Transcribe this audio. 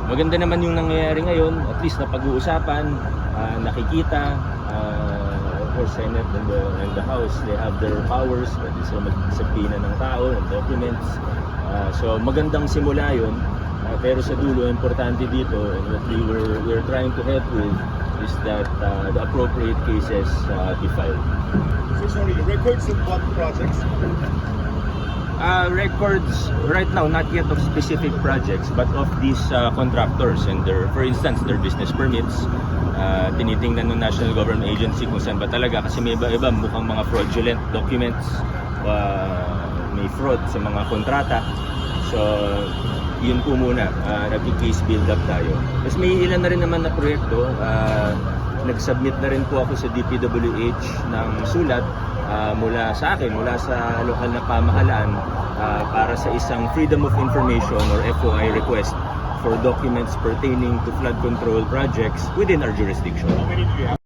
maganda naman yung nangyayari ngayon. At least napag-uusapan, nakikita. Of course, Senate and the House, they have their powers. Pwede sila mag-subpoena ng tao, ng documents. So magandang simula yun. Pero sa dulo, importante dito, and what we're trying to help with is that the appropriate cases be filed. So sorry, records of what projects? Records right now, not yet of specific projects, but of these contractors and for instance, their business permits. Tinitingnan ng National Government Agency kung saan ba talaga, kasi may iba mukhang mga fraudulent documents, may fraud sa mga kontrata. So yun po muna, nag-case build up tayo. Tapos may ilan na rin naman na proyekto. Nag-submit na rin po ako sa DPWH ng sulat mula sa akin, mula sa lokal na pamahalaan para sa isang Freedom of Information or FOI request for documents pertaining to flood control projects within our jurisdiction. How many do you have?